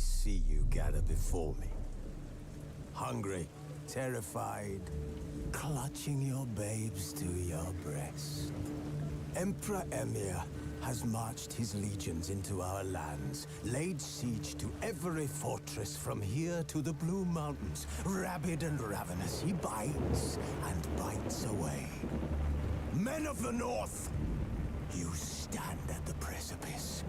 see you gather before me. Hungry, terrified, clutching your babes to your breast. Emperor Emir has marched his legions into our lands, laid siege to every fortress from here to the Blue Mountains. Rabid and ravenous, he bites and bites away. Men of the North, you stand at the precipice.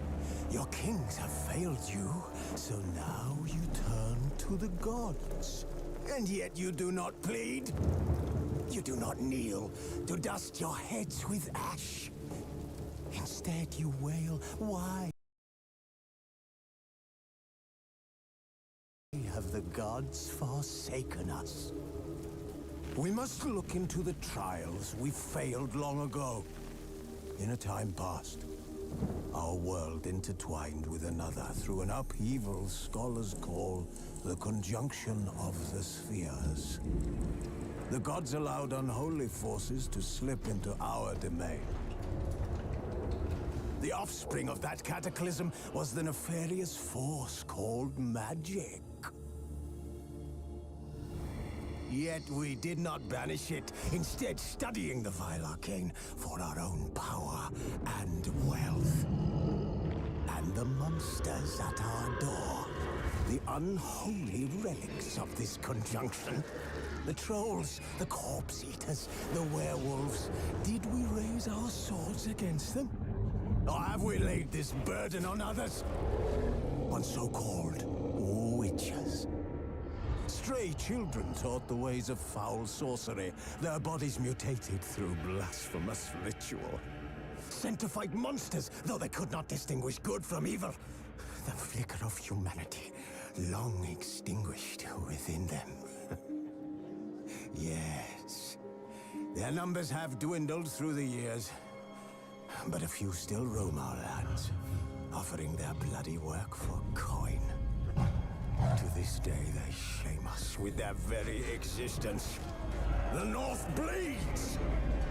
Your kings have failed you, so now you turn to the gods. And yet you do not plead. You do not kneel to dust your heads with ash. Instead you wail, why have the gods forsaken us? We must look into the trials we failed long ago. In a time past, our world intertwined with another through an upheaval scholars call the conjunction of the spheres. The gods allowed unholy forces to slip into our domain. The offspring of that cataclysm was the nefarious force called magic. Yet we did not banish it, instead studying the vile arcane for our own power and wealth. And the monsters at our door, the unholy relics of this conjunction. The trolls, the corpse eaters, the werewolves. Did we raise our swords against them? Or have we laid this burden on others? On so-called witches. Stray children taught the ways of foul sorcery, their bodies mutated through blasphemous ritual. Sent to fight monsters, though they could not distinguish good from evil. The flicker of humanity, long extinguished within them. Yes, their numbers have dwindled through the years. But a few still roam our lands, offering their bloody work for coin. To this day, they shame us with their very existence. The North bleeds,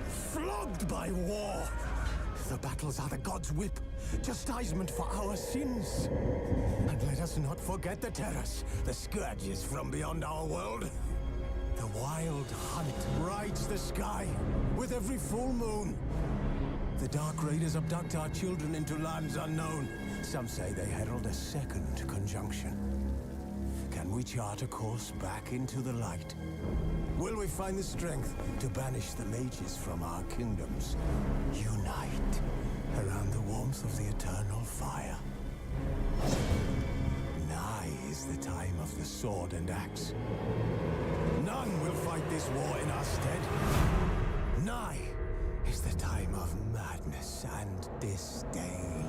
flogged by war. The battles are the gods' whip, chastisement for our sins. And let us not forget the terrors, the scourges from beyond our world. The wild hunt rides the sky with every full moon. The Dark Raiders abduct our children into lands unknown. Some say they herald a second conjunction. Can we chart a course back into the light? Will we find the strength to banish the mages from our kingdoms? Unite around the warmth of the eternal fire. Nigh is the time of the sword and axe. None will fight this war in our stead. Nigh is the time of madness and disdain.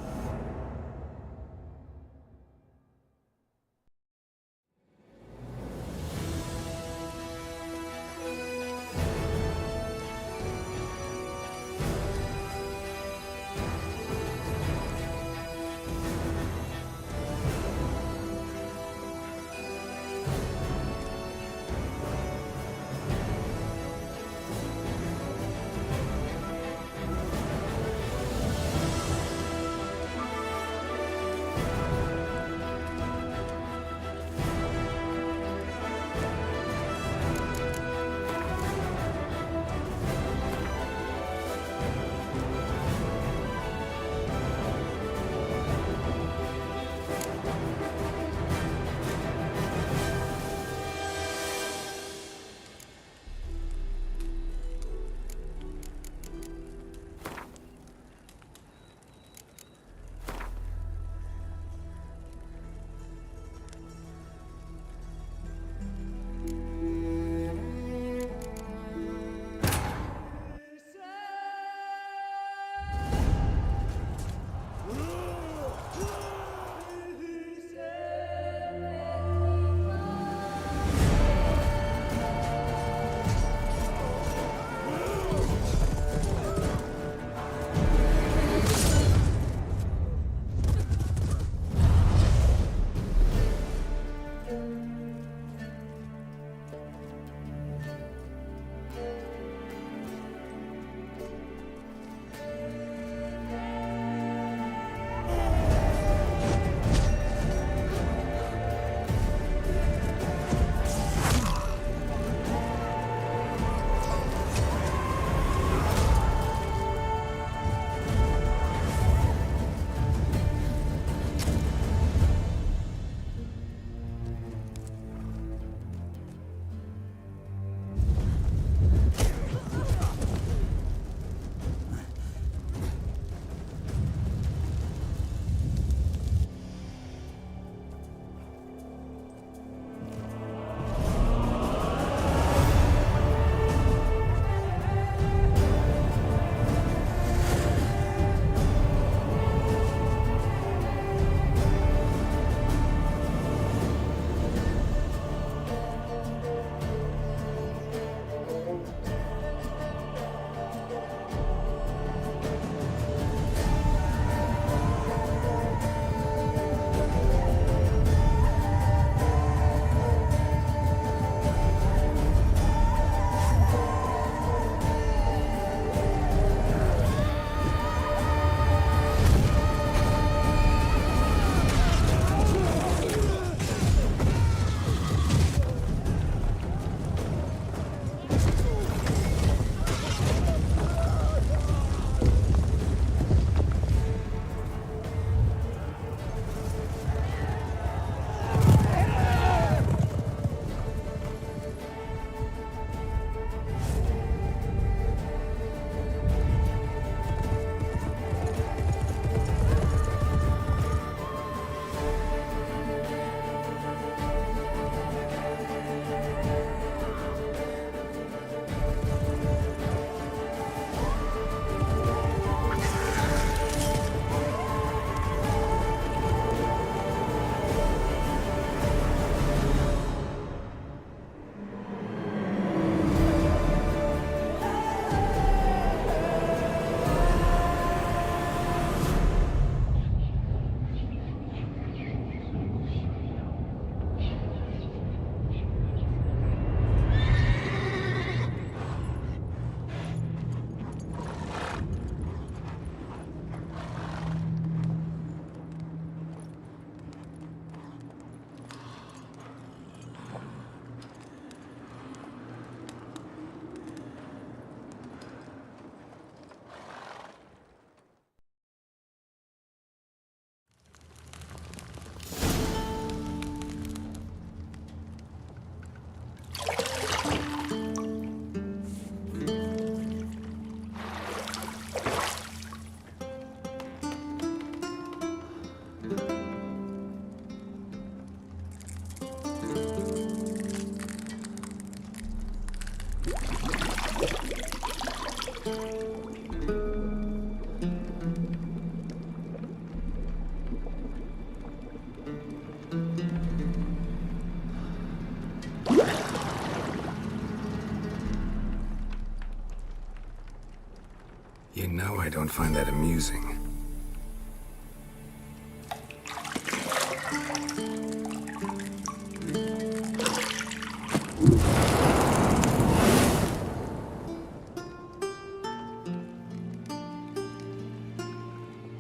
You know I don't find that amusing.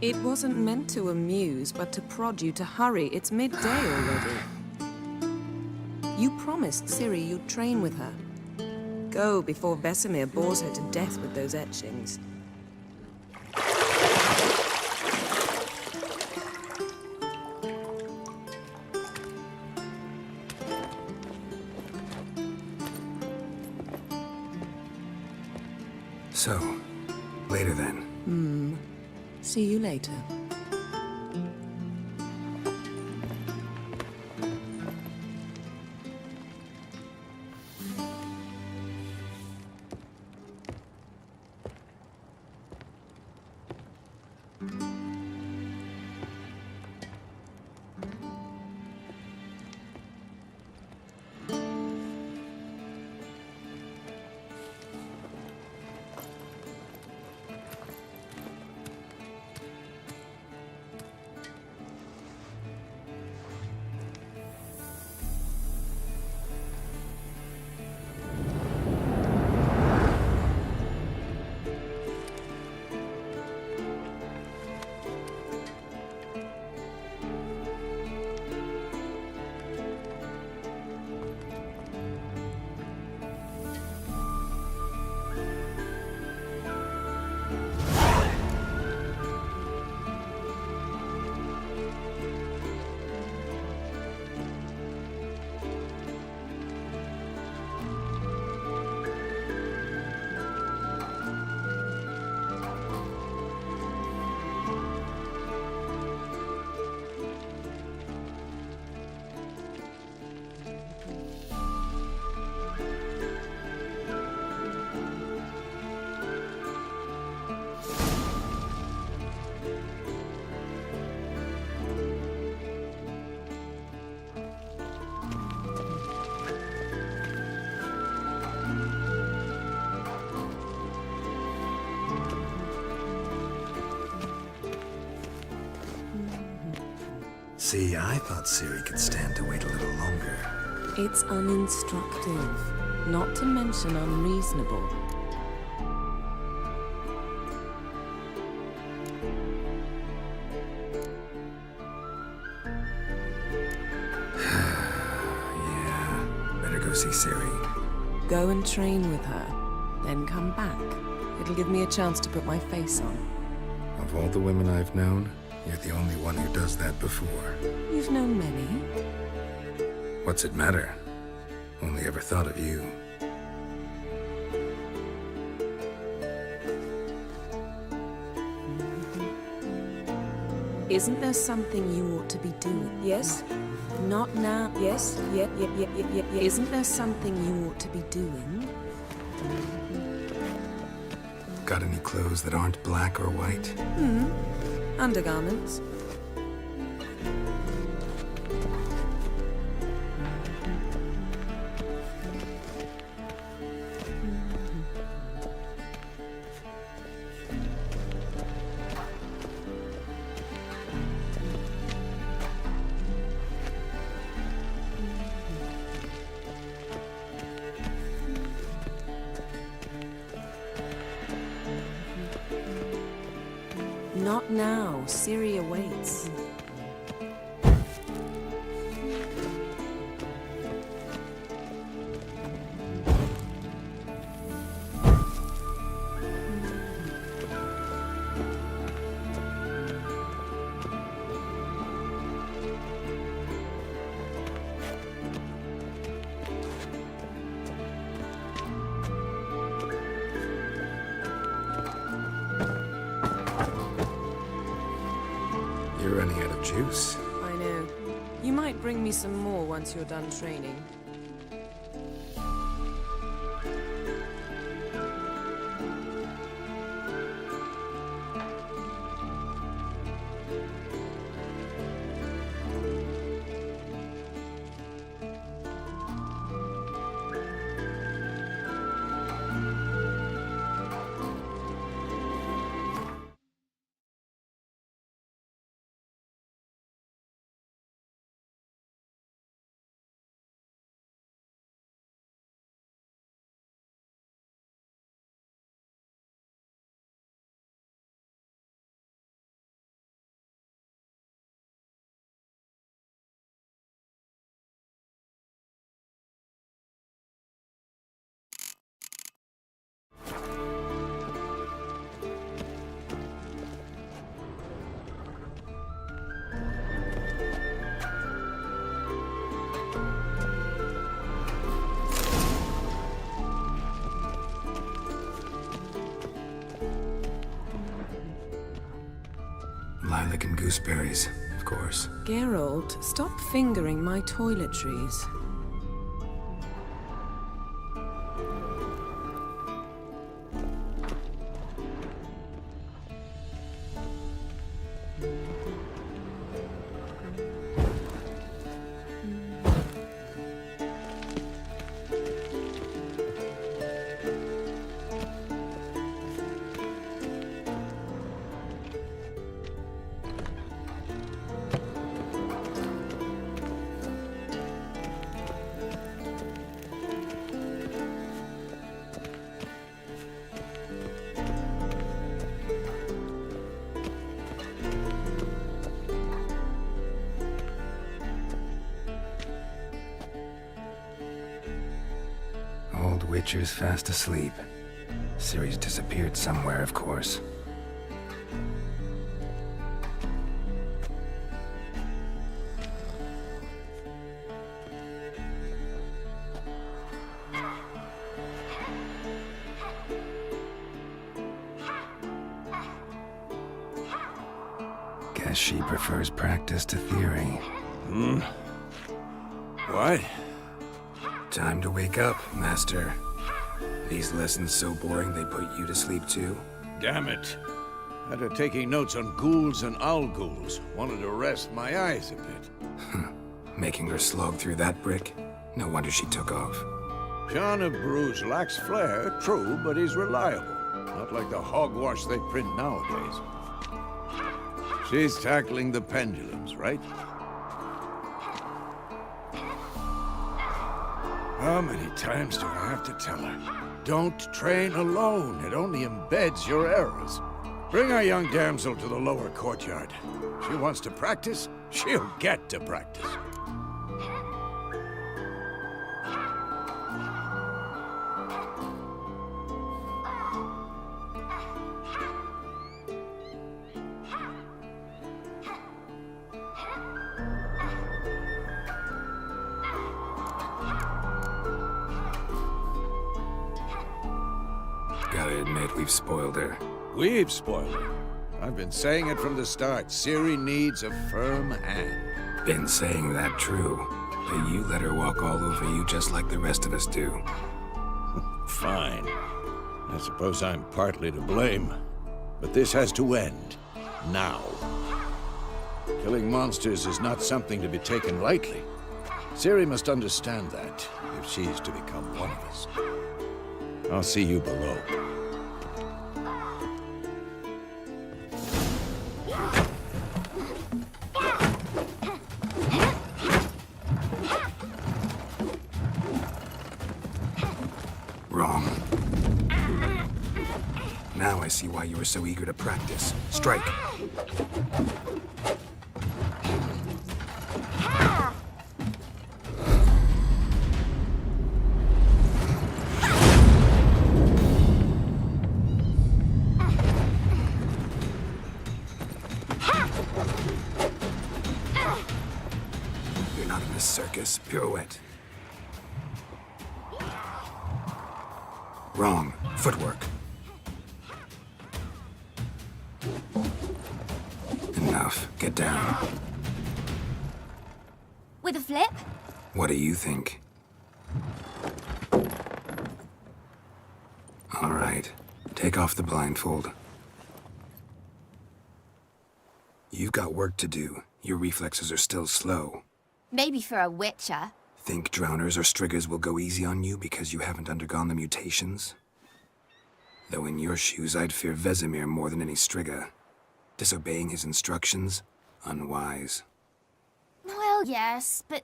It wasn't meant to amuse, but to prod you to hurry. It's midday already. You promised Ciri you'd train with her. Go before Vesemir bores her to death with those etchings. So, later then. See you later. See, I thought Ciri could stand to wait a little longer. It's uninstructive, not to mention unreasonable. Yeah, better go see Ciri. Go and train with her, then come back. It'll give me a chance to put my face on. Of all the women I've known, you're the only one who does that before. You've known many. What's it matter? Only ever thought of you. Isn't there something you ought to be doing? Yes? Not now. Yes? Yeah. Isn't there something you ought to be doing? Got any clothes that aren't black or white? Undergarments. Not now. Ciri awaits. You're running out of juice. I know. You might bring me some more once you're done training. Lilac and gooseberries, of course. Geralt, stop fingering my toiletries. Old Witcher's fast asleep. Ciri's disappeared somewhere, of course. Guess she prefers practice to theory. What? Time to wake up, Master. These lessons so boring they put you to sleep too? Damn it. After taking notes on ghouls and owl-ghouls, wanted to rest my eyes a bit. Making her slog through that brick? No wonder she took off. John of Bruges lacks flair, true, but he's reliable. Not like the hogwash they print nowadays. She's tackling the pendulums, right? How many times do I have to tell her? Don't train alone. It only embeds your errors. Bring our young damsel to the lower courtyard. She wants to practice, she'll get to practice. Gotta admit, we've spoiled her. We've spoiled her. I've been saying it from the start. Ciri needs a firm hand. Been saying that true, but you let her walk all over you just like the rest of us do. Fine. I suppose I'm partly to blame. But this has to end. Now. Killing monsters is not something to be taken lightly. Ciri must understand that, if she is to become one of us. I'll see you below. Wrong. Now I see why you were so eager to practice. Strike. You're not in a circus. Pirouette. Wrong. Footwork. Enough. Get down. With a flip? What do you think? All right. Take off the blindfold. You've got work to do. Your reflexes are still slow. Maybe for a witcher. Think drowners or striggers will go easy on you because you haven't undergone the mutations? Though in your shoes, I'd fear Vesemir more than any strigger. Disobeying his instructions? Unwise. Well, yes, but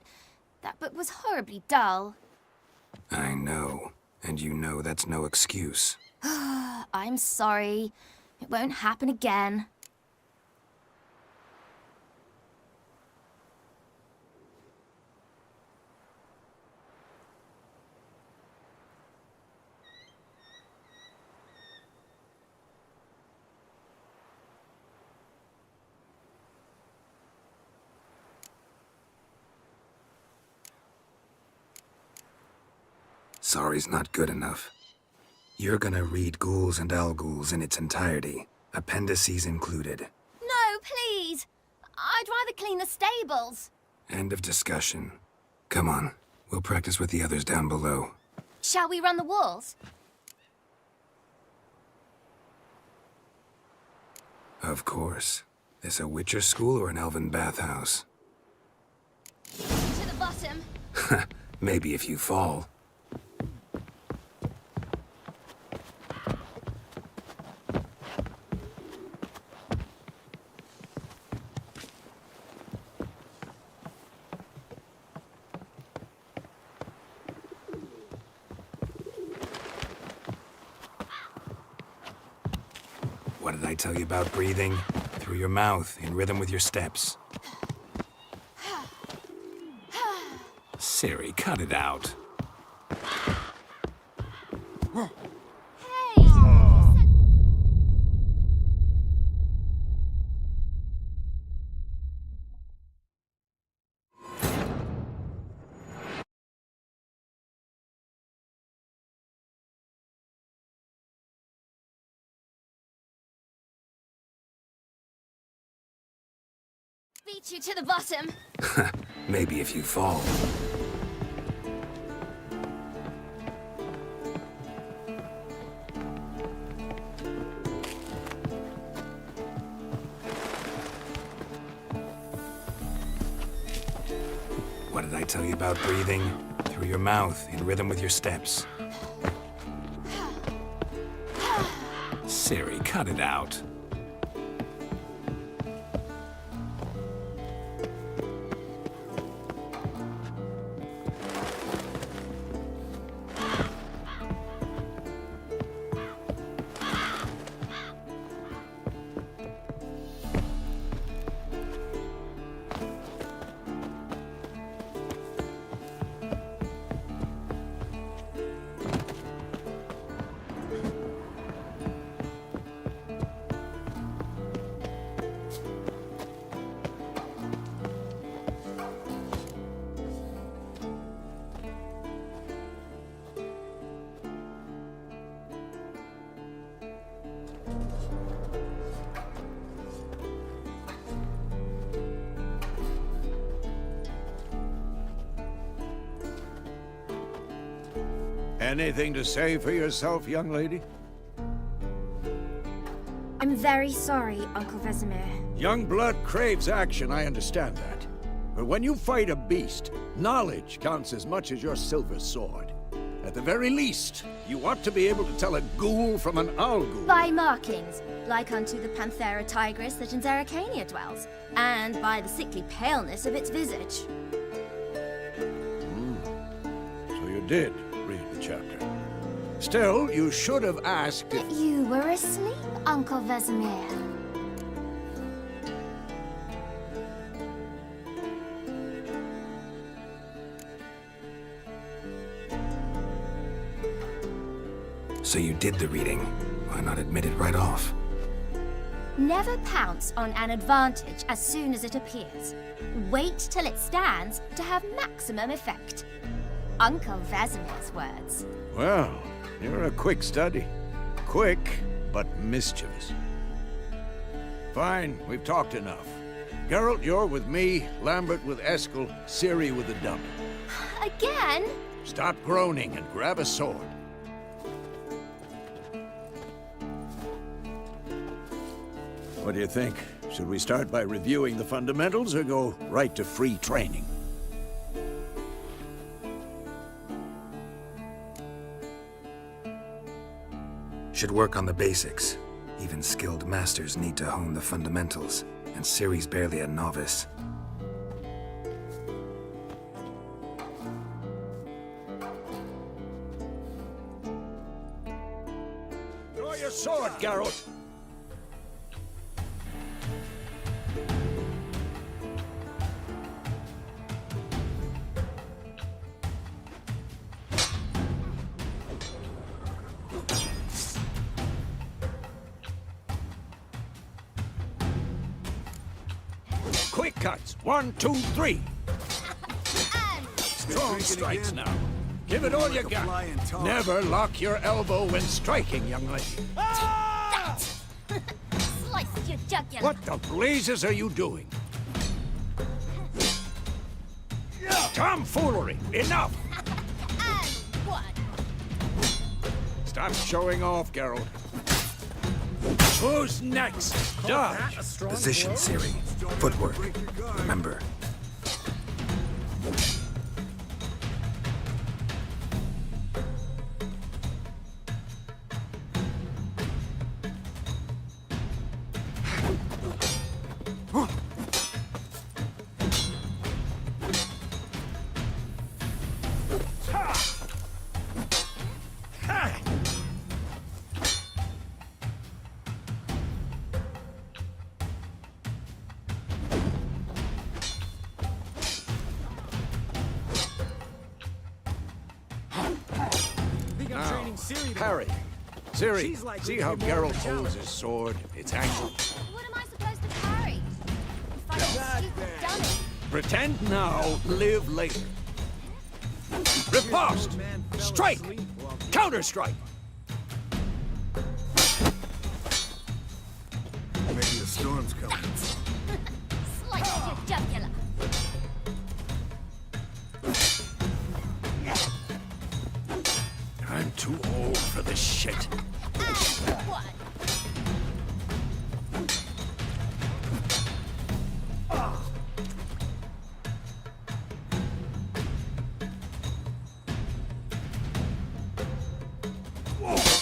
that book was horribly dull. I know. And you know that's no excuse. I'm sorry. It won't happen again. Sorry's not good enough. You're gonna read Ghouls and Owl-Ghouls in its entirety, appendices included. No, please! I'd rather clean the stables. End of discussion. Come on, we'll practice with the others down below. Shall we run the walls? Of course. This a Witcher school or an elven bathhouse? To the bottom. Maybe if you fall. What did I tell you about breathing? Through your mouth, in rhythm with your steps. Ciri, cut it out. Hey! Beat you to the bottom. Maybe if you fall. What did I tell you about breathing? Through your mouth, in rhythm with your steps. Ciri, cut it out. Anything to say for yourself, young lady? I'm very sorry, Uncle Vesemir. Young blood craves action, I understand that. But when you fight a beast, knowledge counts as much as your silver sword. At the very least, you ought to be able to tell a ghoul from an owl ghoul. By markings, like unto the Panthera tigris that in Zerrikania dwells, and by the sickly paleness of its visage. So you did read the chapter. Still, you should have asked if... You were asleep, Uncle Vesemir. So you did the reading. Why not admit it right off? Never pounce on an advantage as soon as it appears. Wait till it stands to have maximum effect. Uncle Vesemir's words. Well, you're a quick study. Quick, but mischievous. Fine, we've talked enough. Geralt, you're with me, Lambert with Eskel, Ciri with the dummy. Again? Stop groaning and grab a sword. What do you think? Should we start by reviewing the fundamentals or go right to free training? Should work on the basics. Even skilled masters need to hone the fundamentals, and Ciri's barely a novice. Draw your sword, Geralt! Quick cuts. 1, 2, 3. Strong strikes now. Give it all you got. Never lock your elbow when striking, young lady. Slice your jugular. What the blazes are you doing? Tomfoolery! Enough! And one. Stop showing off, Geralt. Who's next? Dodge! Position, Ciri. Footwork. Remember. Harry, Ciri, see how Geralt holds his sword? It's angled. What am I supposed to parry? If I get stupid done it. Pretend now, live later. Riposte! Strike! Counter-strike! Maybe a storm's coming. Slice your jugular. I'm too old for this shit. And one.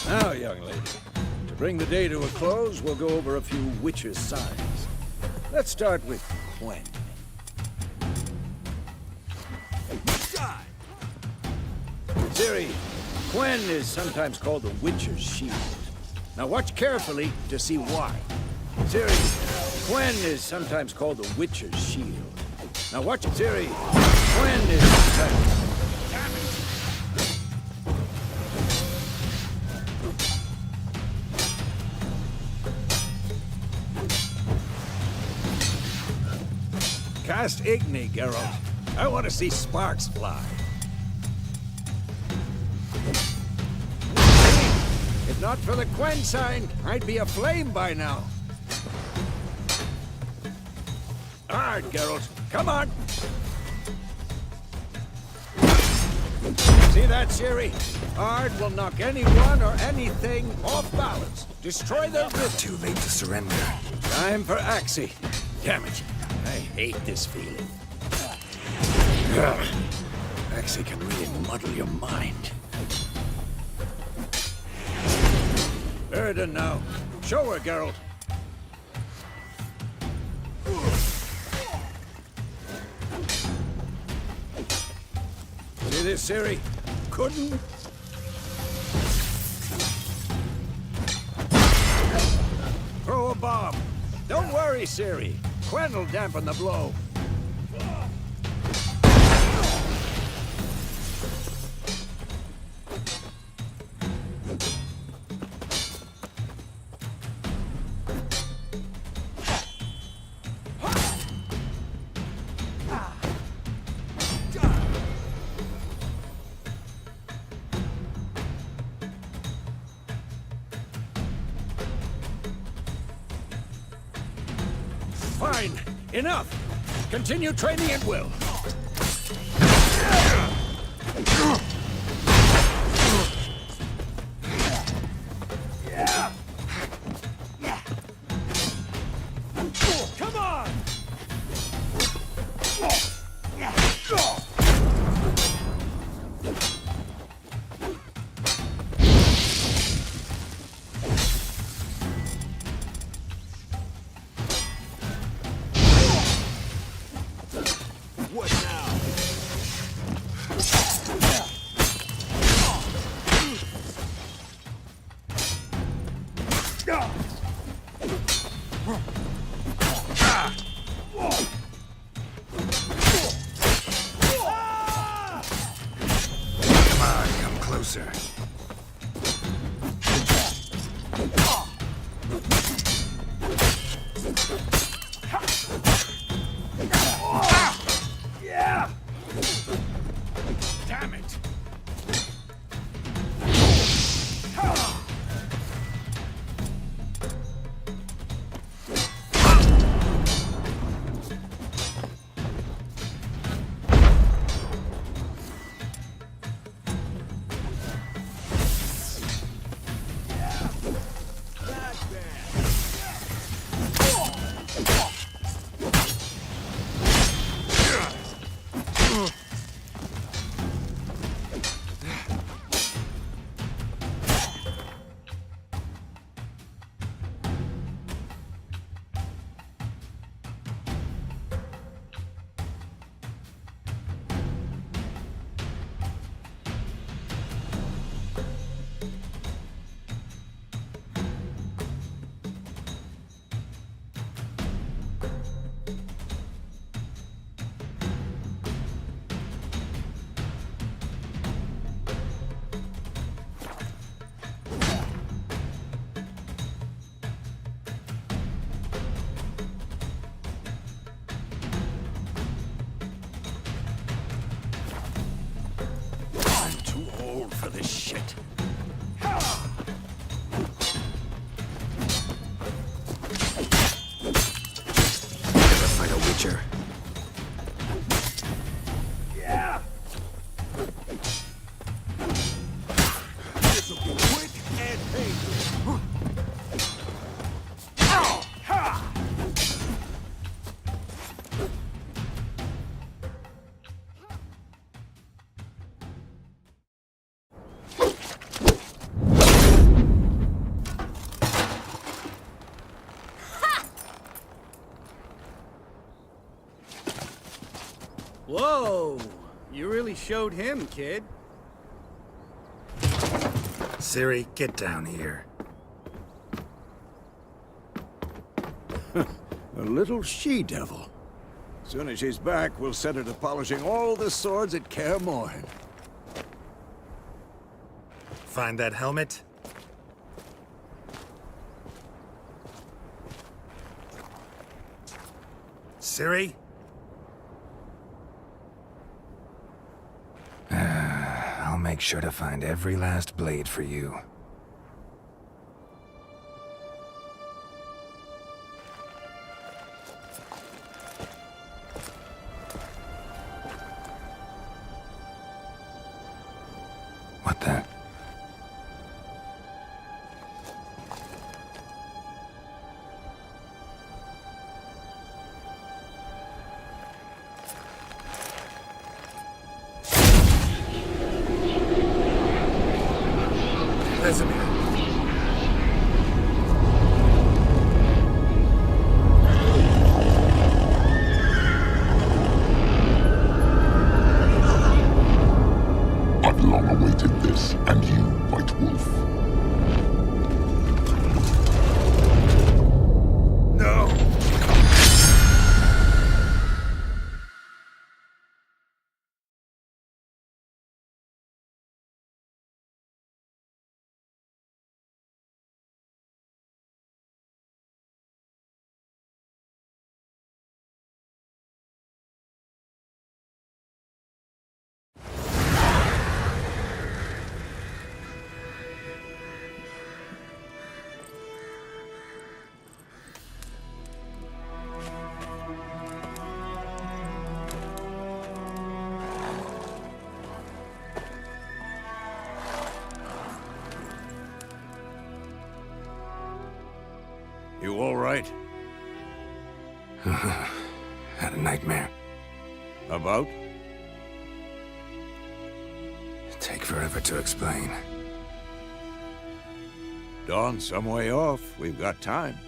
Now, young lady, to bring the day to a close, we'll go over a few witches' signs. Let's start with Quen. Ciri, Quen is sometimes called the Witcher's Shield. Now watch carefully to see why. Ciri, Quen is sometimes called the Witcher's Shield. Now watch, Ciri, Quen is sometimes... Damn it! Cast Igni, Geralt. I want to see sparks fly. If not for the Quen sign, I'd be aflame by now. Hard, Geralt. Come on. See that, Ciri? Hard will knock anyone or anything off balance. Destroy their rhythm. Too late to surrender. Time for Axie. Damn it. I hate this feeling. Ugh. Axie can really muddle your mind. Burden now. Show her, Geralt. See this, Ciri? Couldn't. Throw a bomb. Don't worry, Ciri. Quen will dampen the blow. Fine. Enough. Continue training at will. Come on! What now? Come on, come closer. Yeah! Damn it! Whoa! You really showed him, kid. Ciri, get down here. A little she-devil. Soon as she's back, we'll set her to polishing all the swords at Kaer Morhen. Find that helmet? Ciri? I'll make sure to find every last blade for you. What the? Vesemir. I've long awaited this, and you, White Wolf. No! You all right? Had a nightmare. About? Take forever to explain. Dawn's some way off. We've got time.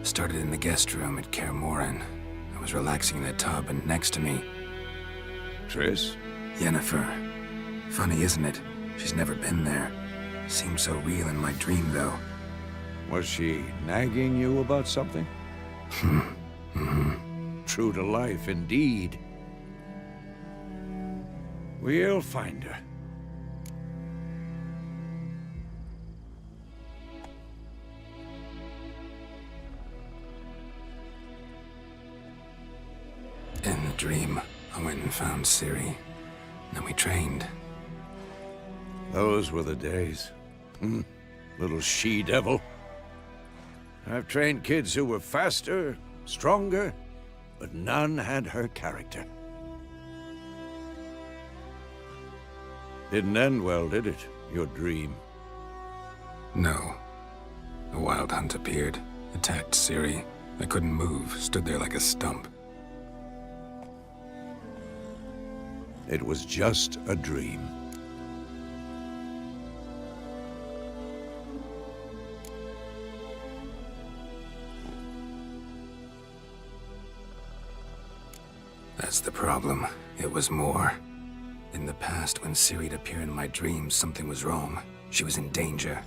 Started in the guest room at Kaer Morhen. I was relaxing in the tub, and next to me, Triss? Yennefer. Funny, isn't it? She's never been there. Seemed so real in my dream, though. Was she nagging you about something? True to life, indeed. We'll find her. In the dream, I went and found Ciri. Then we trained. Those were the days. Little she-devil. I've trained kids who were faster, stronger, but none had her character. Didn't end well, did it? Your dream? No. A wild hunt appeared, attacked Ciri. I couldn't move, stood there like a stump. It was just a dream. That's the problem. It was more. In the past, when Ciri'd appear in my dreams, something was wrong. She was in danger.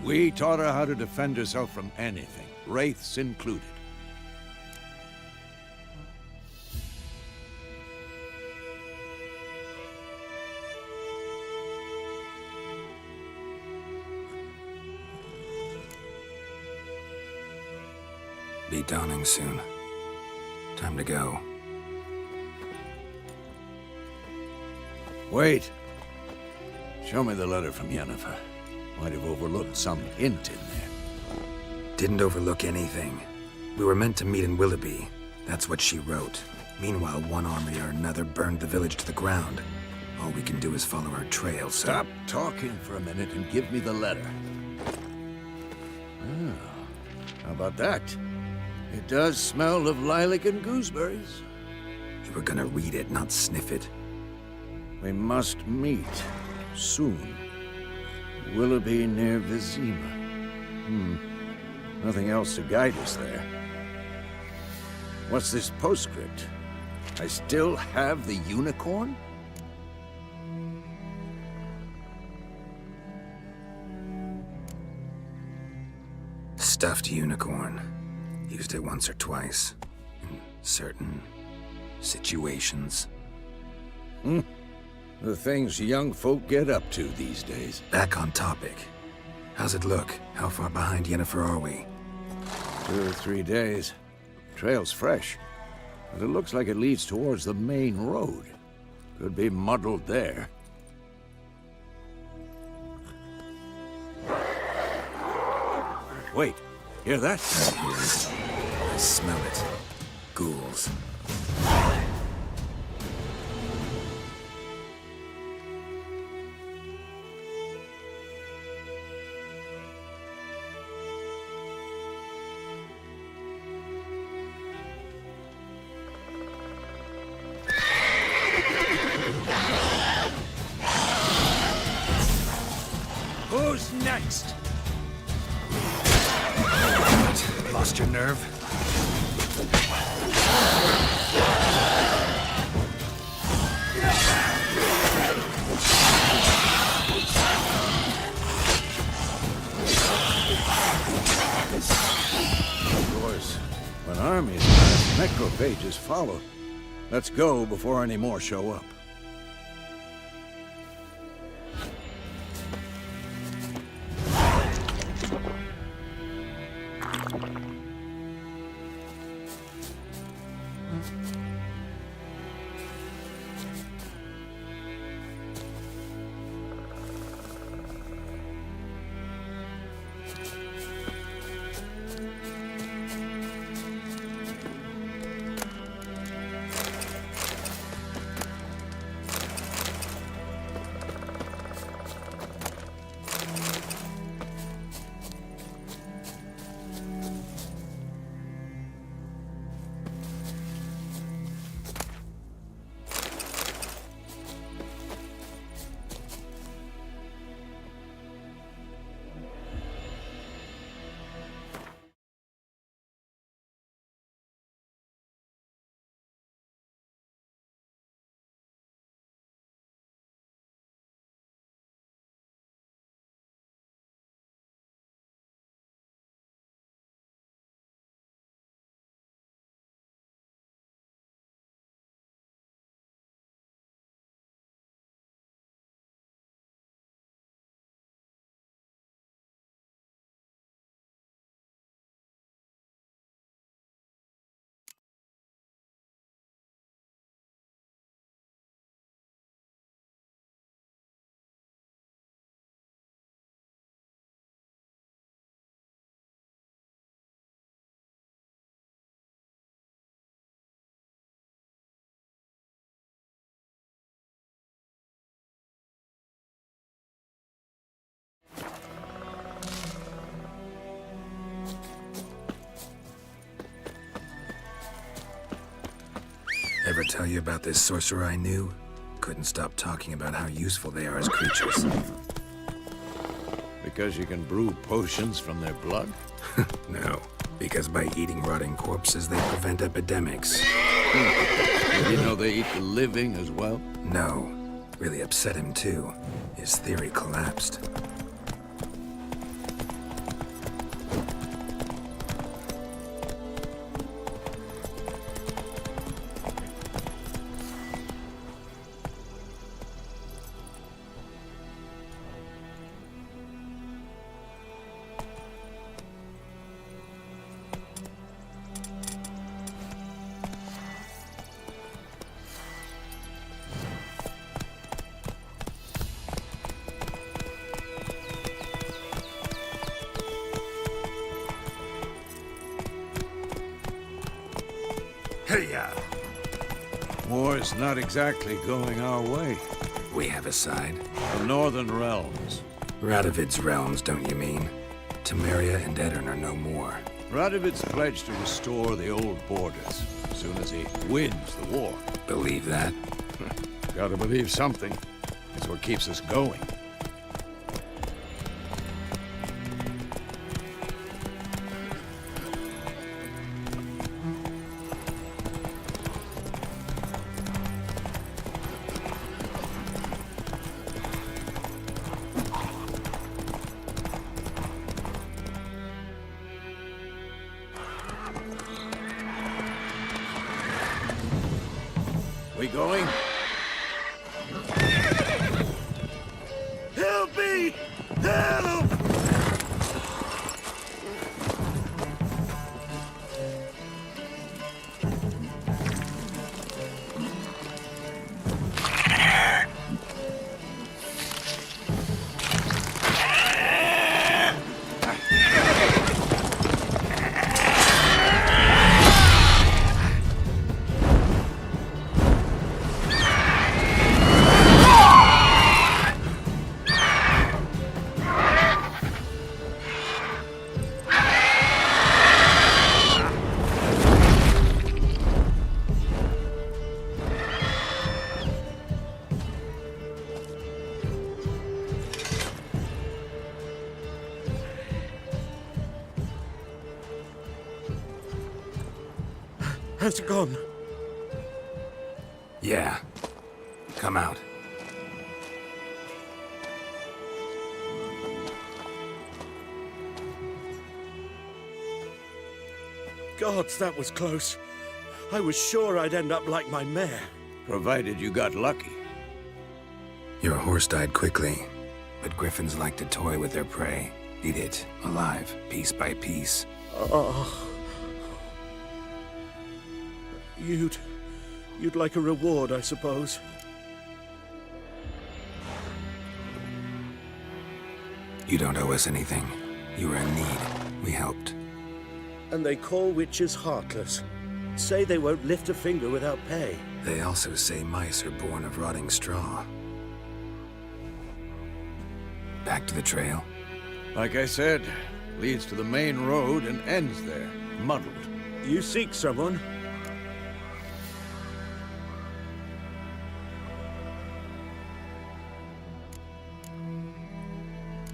We taught her how to defend herself from anything, wraiths included. Be dawning soon. Time to go. Wait. Show me the letter from Yennefer. Might have overlooked some hint in there. Didn't overlook anything. We were meant to meet in Willoughby. That's what she wrote. Meanwhile, one army or another burned the village to the ground. All we can do is follow her trail, so... Stop talking for a minute and give me the letter. How about that? It does smell of lilac and gooseberries. You were gonna read it, not sniff it. We must meet soon. Willoughby near Vizima. Nothing else to guide us there. What's this postscript? I still have the unicorn? Stuffed unicorn. Used it once or twice. In certain situations. The things young folk get up to these days. Back on topic. How's it look? How far behind Yennefer are we? 2 or 3 days. Trail's fresh. But it looks like it leads towards the main road. Could be muddled there. Wait, hear that? I hear it. I smell it. Ghouls. Who's next? Lost your nerve? Of course, when armies pass, necrophages follow. Let's go before any more show up. Ever tell you about this sorcerer I knew? Couldn't stop talking about how useful they are as creatures. Because you can brew potions from their blood? No, because by eating rotting corpses, they prevent epidemics. Did you know they eat the living as well? No. Really upset him, too. His theory collapsed. Hey-ya! War's not exactly going our way. We have a side. The Northern Realms. Radovid's realms, don't you mean? Temeria and Edirn are no more. Radovid's pledged to restore the old borders as soon as he wins the war. Believe that? Gotta believe something. It's what keeps us going. We going? Help me! Help! Has it gone? Yeah. Come out. Gods, that was close. I was sure I'd end up like my mare. Provided you got lucky. Your horse died quickly, but griffins like to toy with their prey. Eat it, alive, piece by piece. Oh. You'd like a reward, I suppose. You don't owe us anything. You were in need. We helped. And they call witches heartless. Say they won't lift a finger without pay. They also say mice are born of rotting straw. Back to the trail? Like I said, leads to the main road and ends there, muddled. You seek someone?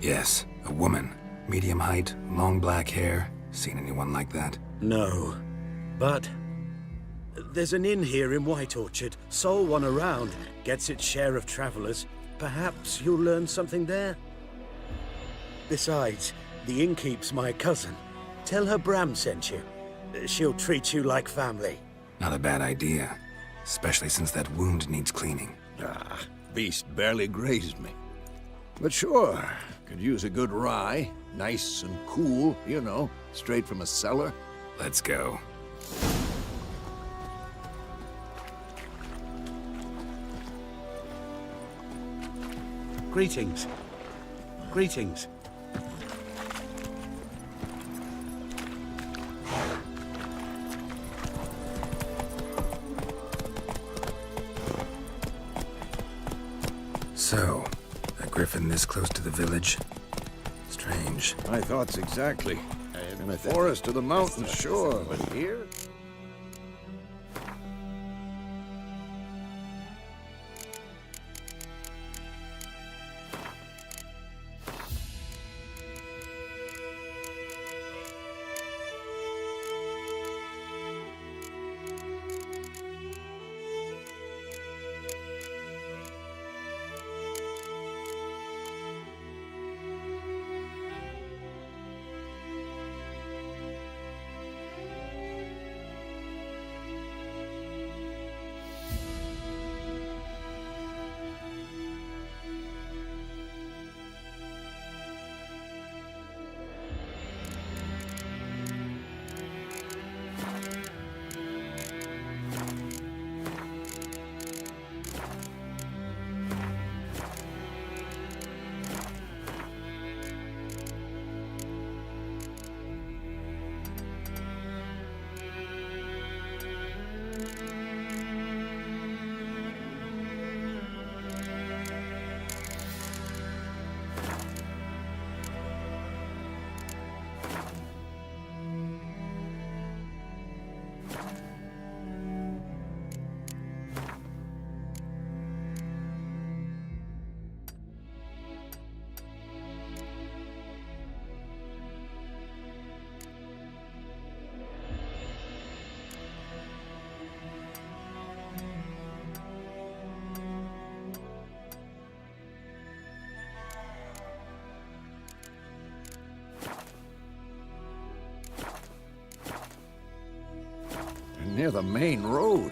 Yes, a woman. Medium height, long black hair. Seen anyone like that? No. But there's an inn here in White Orchard. Sole one around. Gets its share of travelers. Perhaps you'll learn something there? Besides, the innkeep's my cousin. Tell her Bram sent you. She'll treat you like family. Not a bad idea. Especially since that wound needs cleaning. Ah, beast barely grazed me. But sure, could use a good rye. Nice and cool, you know, straight from a cellar. Let's go. Greetings. Greetings. So, a griffin this close to the village? Strange. My thoughts exactly. In the forest or the mountains, sure, but here? near the main road.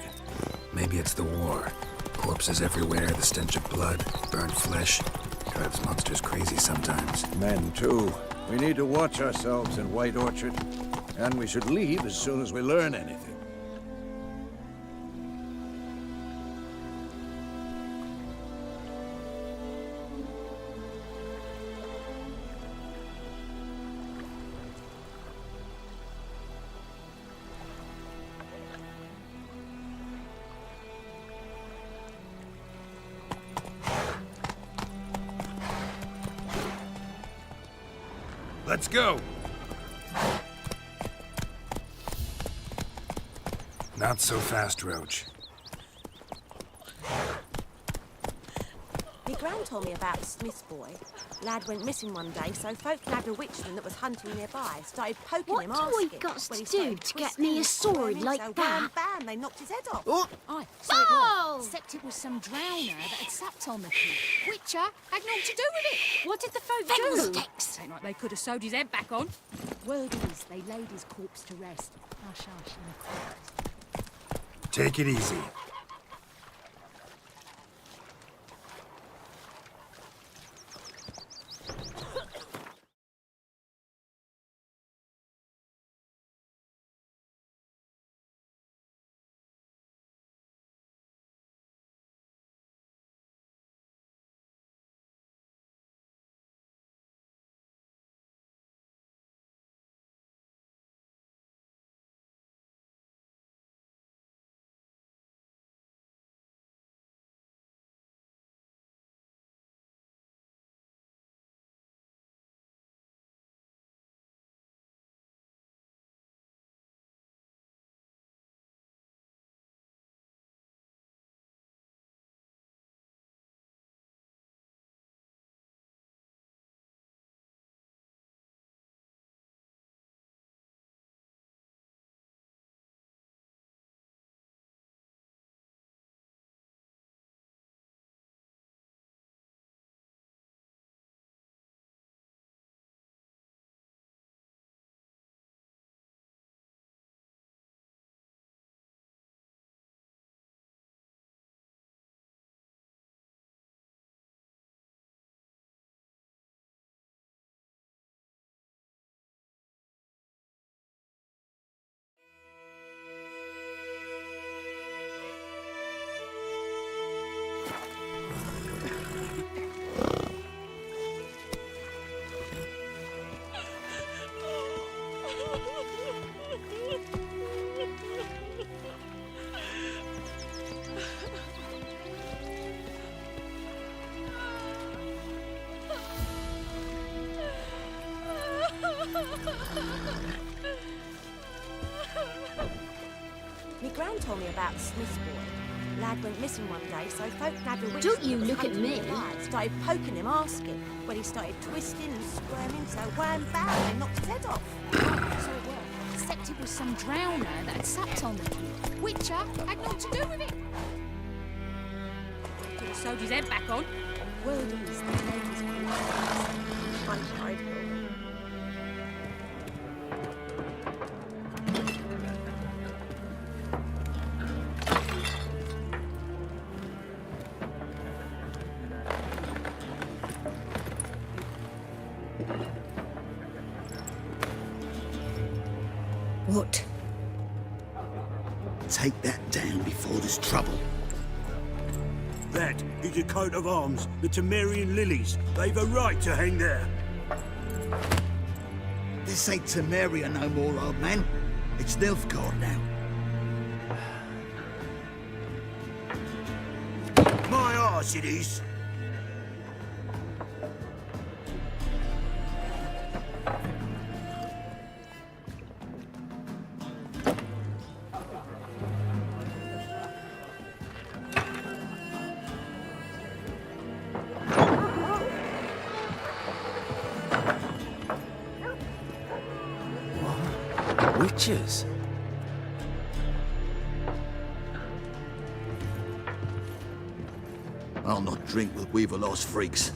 Maybe it's the war. Corpses everywhere, the stench of blood, burnt flesh. Drives monsters crazy sometimes. Men, too. We need to watch ourselves in White Orchard. And we should leave as soon as we learn anything. Let's go! Not so fast, Roach. My gran told me about the Smith's boy. Lad went missing one day, so folk nabbed a witchman that was hunting nearby. Started poking What him, do asking. we got When he to do started to get twisting me a and sword squirming, like so that? wham, bam, they knocked his head off. Aye, Oh! except it was some drowner that had supped on the kid. Witcher had naught to do with it. What did the folk do? Fiddlesticks! Ain't like they could have sewed his head back on. Word is, they laid his corpse to rest. Hush, hush, in the quiet. Take it easy. My gran told me about the Smith's boy. Lad went missing one day, so folk nabbed a witchman. Don't you that was look at hunting me. nearby. Started poking him, asking. When he started twisting and squirming, so wham, bam, they knocked his head off. So it was. Except it was some drowner that had supped on the kid. Witcher had naught to do with it. Could have sewed his head back on. Word is, the lady's untied. What? Take that down before there's trouble. That is a coat of arms, the Temerian lilies. They've a right to hang there. This ain't Temeria no more, old man. It's Nilfgaard now. My arse it is. Witches? I'll not drink with Weaverlaw's freaks.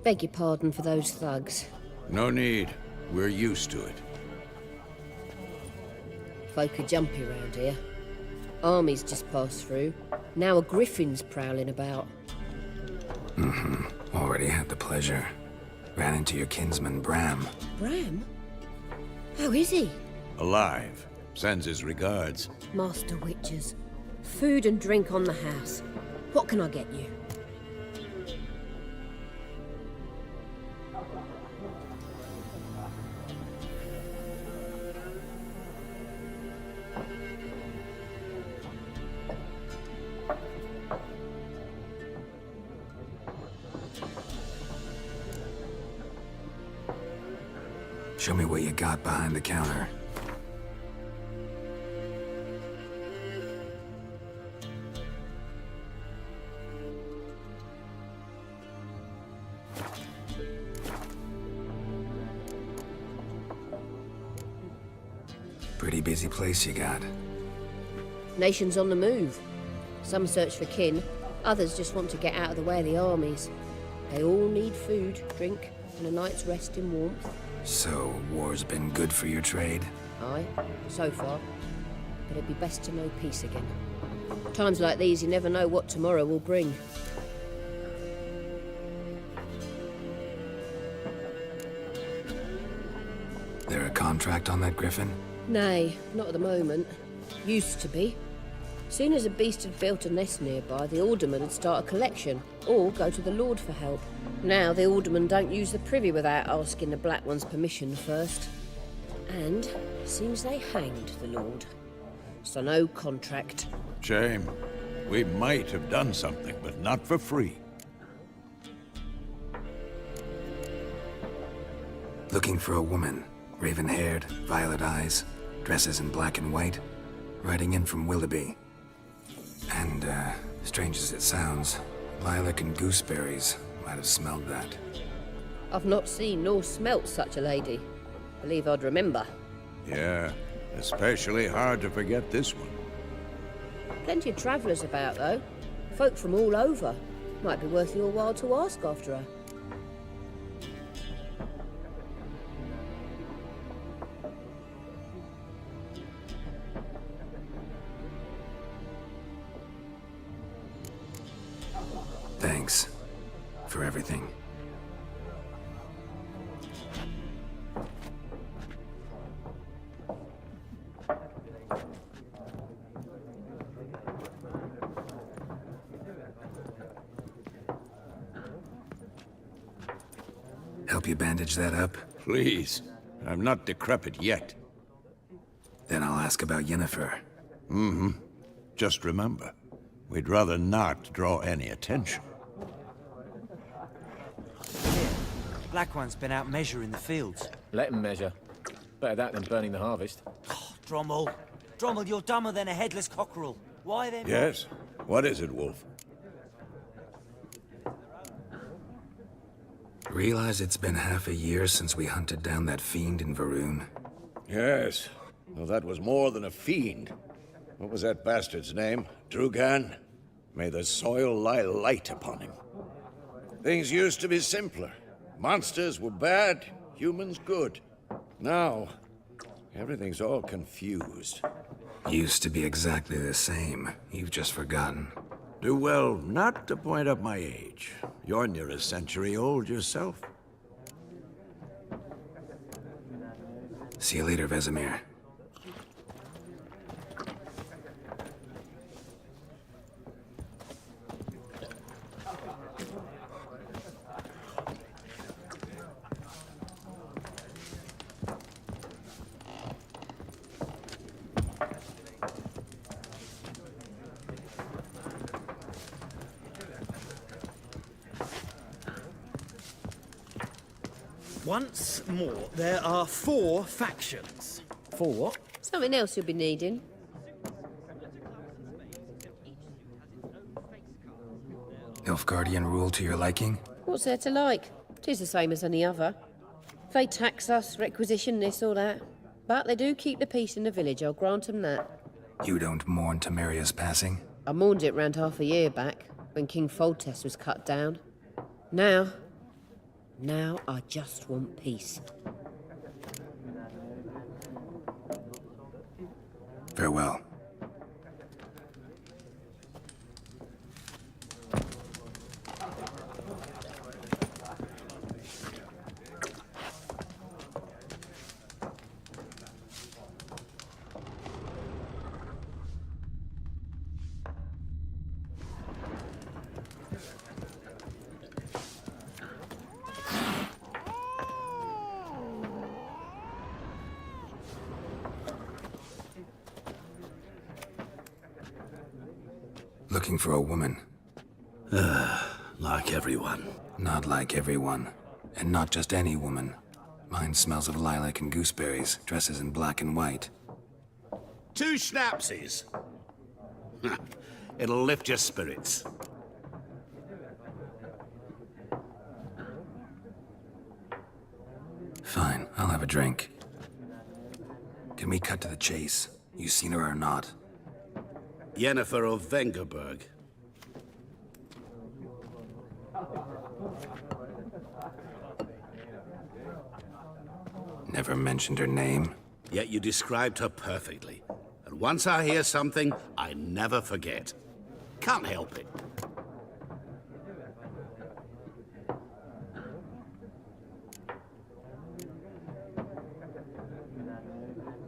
Beg your pardon for those thugs. No need. We're used to it. Folk are jumpy round here. Armies just passed through. Now a griffin's prowling about. Already had the pleasure. Ran into your kinsman, Bram. Bram? How is he? Alive. Sends his regards. Master Witchers. Food and drink on the house. What can I get you? Show me what you got behind the counter. Pretty busy place you got. Nations on the move. Some search for kin, others just want to get out of the way of the armies. They all need food, drink, and a night's rest in warmth. So, war's been good for your trade? Aye, so far. But it'd be best to know peace again. Times like these, you never know what tomorrow will bring. There a contract on that griffin? Nay, not at the moment. Used to be. Soon as a beast had built a nest nearby, the alderman would start a collection, or go to the Lord for help. Now the aldermen don't use the privy without asking the Black One's permission first. And seems they hanged the Lord. So no contract. Shame. We might have done something, but not for free. Looking for a woman. Raven-haired, violet eyes, dresses in black and white. Riding in from Willoughby. And, strange as it sounds, lilac and gooseberries might have smelled that. I've not seen nor smelt such a lady. Believe I'd remember. Yeah, especially hard to forget this one. Plenty of travellers about, though. Folk from all over. Might be worth your while to ask after her. Thanks. For everything. Help you bandage that up? Please. I'm not decrepit yet. Then I'll ask about Yennefer. Just remember, we'd rather not draw any attention. Black One's been out measuring the fields. Let him measure. Better that than burning the harvest. Oh, Drommel. Drommel, you're dumber than a headless cockerel. Why then? Yes? What is it, Wolf? Realize it's been half a year since we hunted down that fiend in Varun. Yes. Well, that was more than a fiend. What was that bastard's name? Drugan? May the soil lie light upon him. Things used to be simpler. Monsters were bad, humans good. Now, everything's all confused. Used to be exactly the same. You've just forgotten. Do well not to point up my age. You're near a century old yourself. See you later, Vesemir. Once more, there are 4 factions. 4 what? Something else you'll be needing. Nilfgaardian rule to your liking? What's there to like? 'Tis the same as any other. They tax us, requisition this or that. But they do keep the peace in the village, I'll grant 'em that. You don't mourn Temeria's passing? I mourned it round half a year back, when King Foltest was cut down. Now, Now I just want peace. Farewell. Looking for a woman. Like everyone. Not like everyone. And not just any woman. Mine smells of lilac and gooseberries, dresses in black and white. 2 schnapsies. It'll lift your spirits. Fine, I'll have a drink. Can we cut to the chase? You seen her or not? Yennefer of Vengerberg. Never mentioned her name. Yet you described her perfectly. And once I hear something, I never forget. Can't help it.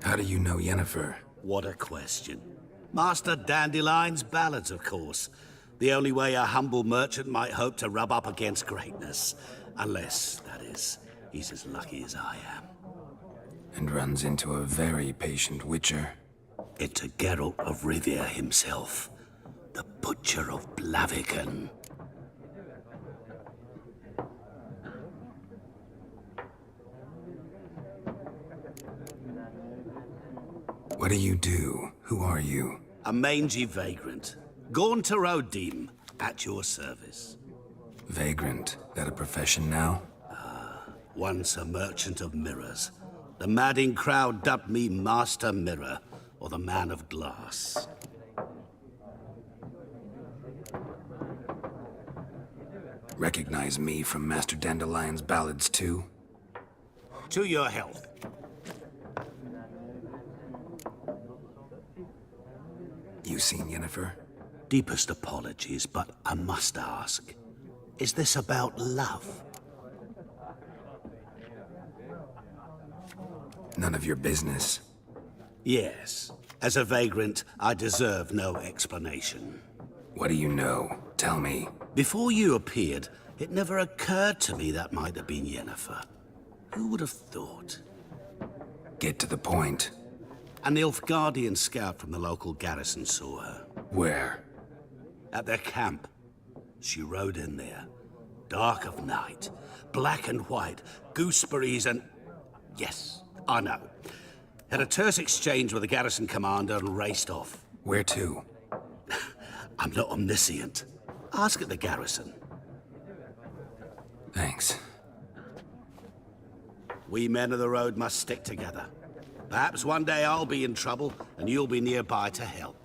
How do you know Yennefer? What a question. Master Dandelion's ballads, of course. The only way a humble merchant might hope to rub up against greatness. Unless, that is, he's as lucky as I am. And runs into a very patient witcher. Into Geralt of Rivia himself. The Butcher of Blaviken. What do you do? Who are you? A mangy vagrant. Gaunter Odim, at your service. Vagrant? That a profession now? Once a merchant of mirrors. The madding crowd dubbed me Master Mirror, or the Man of Glass. Recognize me from Master Dandelion's ballads too? To your health. You seen Yennefer? Deepest apologies, but I must ask. Is this about love? None of your business. Yes. As a vagrant, I deserve no explanation. What do you know? Tell me. Before you appeared, it never occurred to me that might have been Yennefer. Who would have thought? Get to the point. A Nilfgaardian scout from the local garrison saw her. Where? At their camp. She rode in there. Dark of night. Black and white. Gooseberries and... Yes, I know. Had a terse exchange with the garrison commander and raced off. Where to? I'm not omniscient. Ask at the garrison. Thanks. We men of the road must stick together. Perhaps one day I'll be in trouble and you'll be nearby to help.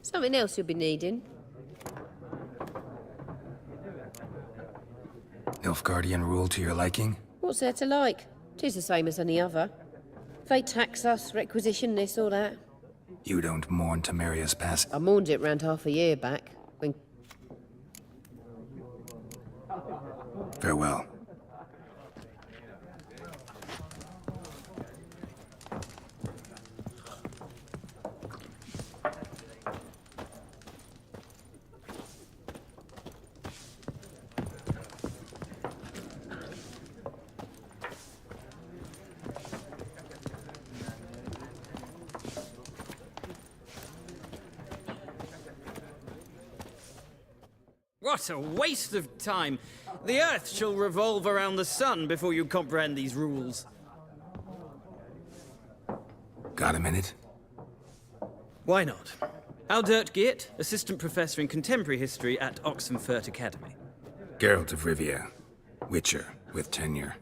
Something else you'll be needing. Nilfgaardian rule to your liking? What's there to like? 'Tis the same as any other. They tax us, requisition this or that. You don't mourn Temeria's pass. I mourned it round half a year back, when... Farewell. What a waste of time! The Earth shall revolve around the sun before you comprehend these rules. Got a minute? Why not? Aldert Geert, Assistant Professor in Contemporary History at Oxenfurt Academy. Geralt of Rivia. Witcher, with tenure.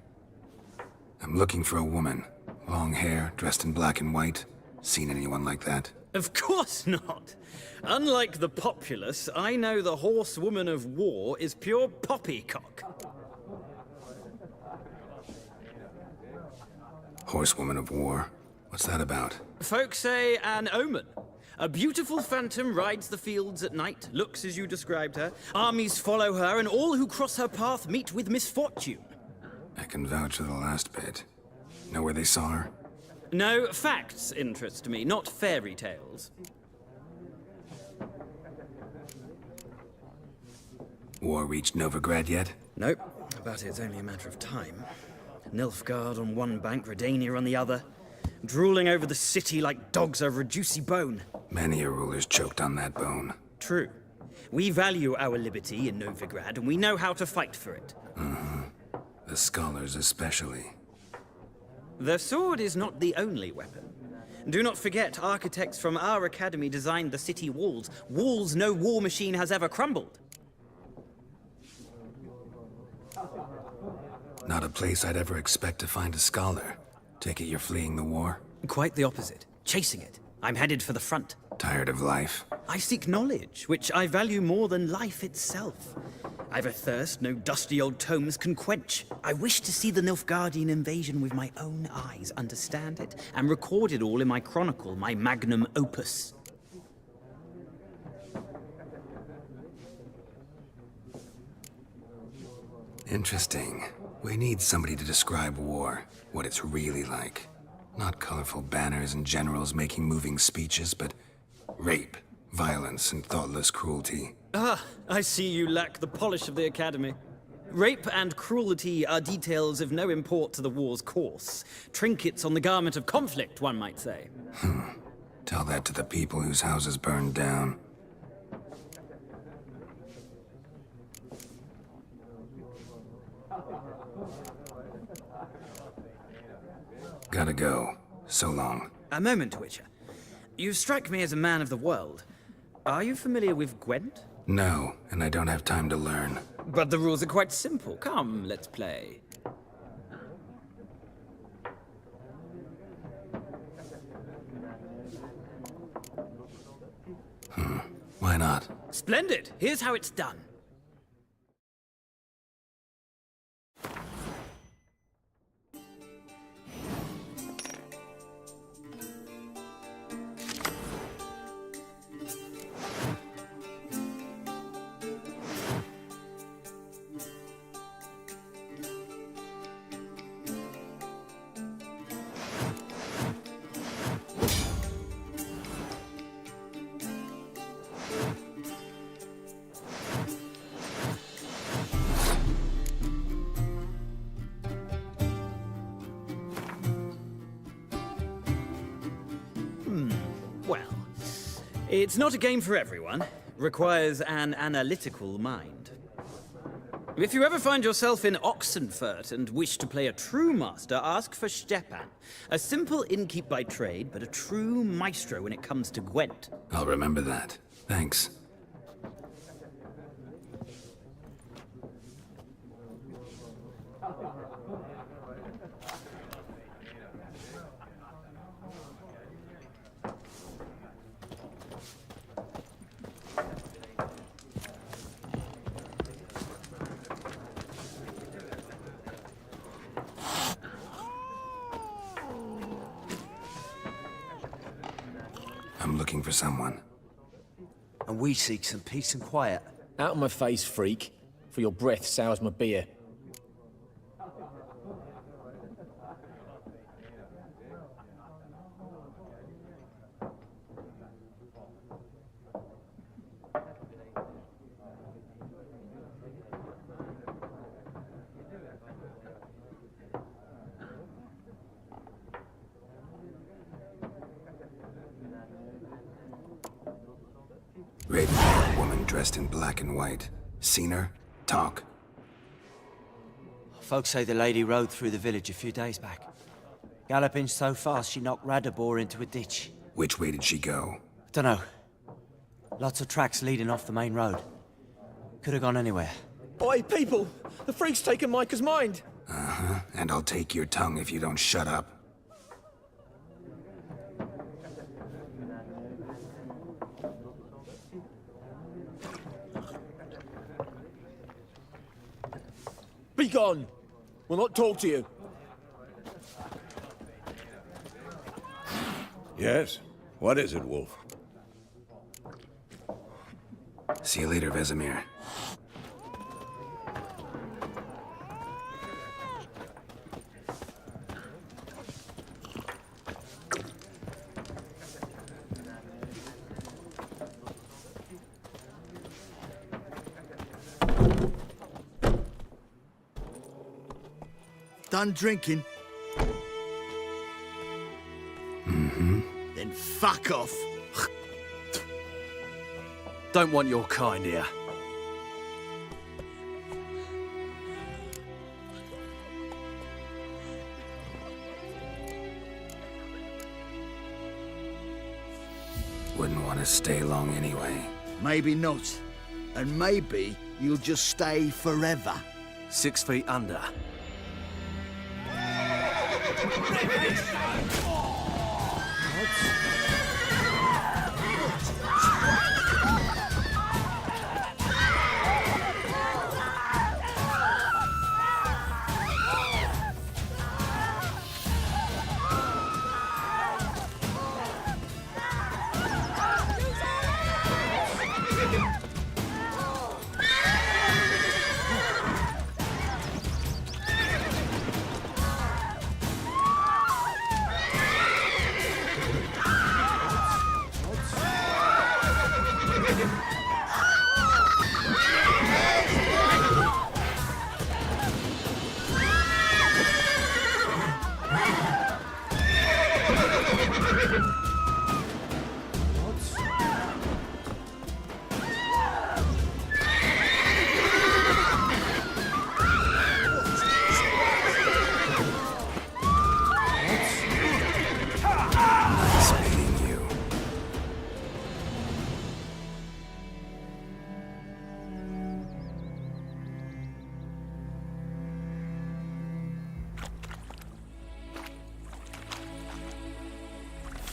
I'm looking for a woman. Long hair, dressed in black and white. Seen anyone like that? Of course not. Unlike the populace, I know the horsewoman of war is pure poppycock. Horsewoman of war? What's that about? Folk say an omen. A beautiful phantom rides the fields at night, looks as you described her. Armies follow her, and all who cross her path meet with misfortune. I can vouch for the last bit. Know where they saw her? No, facts interest me, not fairy tales. War reached Novigrad yet? Nope, but it's only a matter of time. Nilfgaard on one bank, Redania on the other. Drooling over the city like dogs over a juicy bone. Many a ruler's choked on that bone. True. We value our liberty in Novigrad, and we know how to fight for it. The scholars especially. The sword is not the only weapon. Do not forget, architects from our academy designed the city walls. Walls no war machine has ever crumbled. Not a place I'd ever expect to find a scholar. Take it you're fleeing the war? Quite the opposite. Chasing it. I'm headed for the front. Tired of life? I seek knowledge, which I value more than life itself. I've a thirst no dusty old tomes can quench. I wish to see the Nilfgaardian invasion with my own eyes, understand it, and record it all in my chronicle, my magnum opus. Interesting. We need somebody to describe war, what it's really like. Not colorful banners and generals making moving speeches, but rape, violence, and thoughtless cruelty. Ah, I see you lack the polish of the Academy. Rape and cruelty are details of no import to the war's course. Trinkets on the garment of conflict, one might say. Tell that to the people whose houses burned down. Gotta go. So long. A moment, Witcher. You strike me as a man of the world. Are you familiar with Gwent? No, and I don't have time to learn. But the rules are quite simple. Come, let's play. Why not? Splendid! Here's how it's done. Well, it's not a game for everyone. Requires an analytical mind. If you ever find yourself in Oxenfurt and wish to play a true master, ask for Stepan. A simple innkeep by trade, but a true maestro when it comes to Gwent. I'll remember that. Thanks. I'm looking for someone. And we seek some peace and quiet. Out of my face, freak. For your breath sours my beer. Red-haired woman dressed in black and white. Seen her? Talk. Folks say the lady rode through the village a few days back. Galloping so fast she knocked Radabor into a ditch. Which way did she go? Dunno. Lots of tracks leading off the main road. Could have gone anywhere. Oi, people! The freak's taken Micah's mind. Uh-huh. And I'll take your tongue if you don't shut up. Be gone. We'll not talk to you. Yes? What is it, Wolf? See you later, Vesemir. Done drinking? Mm-hmm. Then fuck off. Don't want your kind here. Wouldn't want to stay long anyway. Maybe not. And maybe you'll just stay forever. 6 feet under.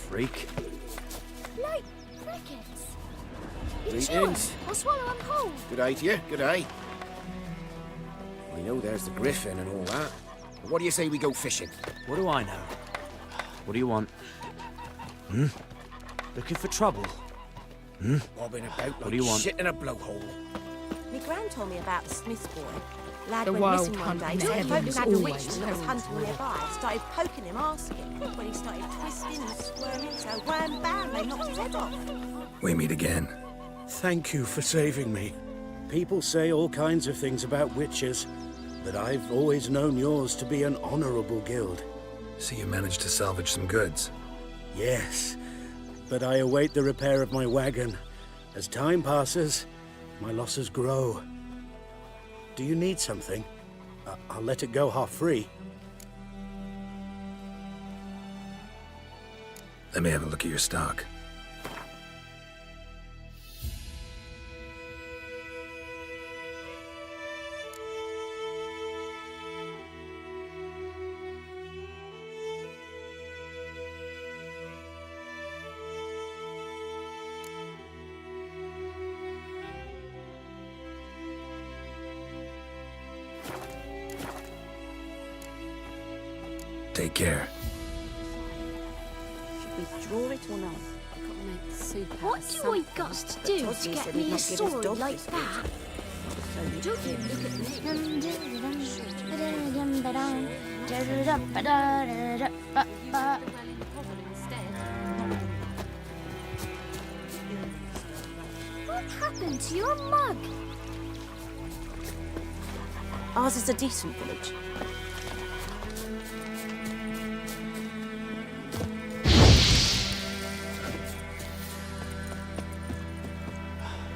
Freak. Like crickets. Greetings. I'll swallow them whole. Good eye to you, good eye. We know there's the griffin and all that. But what do you say we go fishing? What do I know? What do you want? Hmm? Looking for trouble? Hmm? Bobbing about What do you like want? shit in a blowhole. My gran told me about the Smith's boy. Lad The went wild missing one hunt day, in so heaven folk is had a always witchman that was terrible. hunting nearby. Started poking him, asking. When he started twisting and squirming, so wham bam, they knocked his head off. We meet again. Thank you for saving me. People say all kinds of things about witches, but I've always known yours to be an honorable guild. So you managed to salvage some goods? Yes, but I await the repair of my wagon. As time passes, my losses grow. Do you need something? I'll let it go half free. Let me have a look at your stock. Take care. Should we draw it or not? Got to make soup out What of do I something. got to But do Todd to get said me he'd a not give his sword dog like this that? So look at me. What happened to your mug? Ours is a decent village.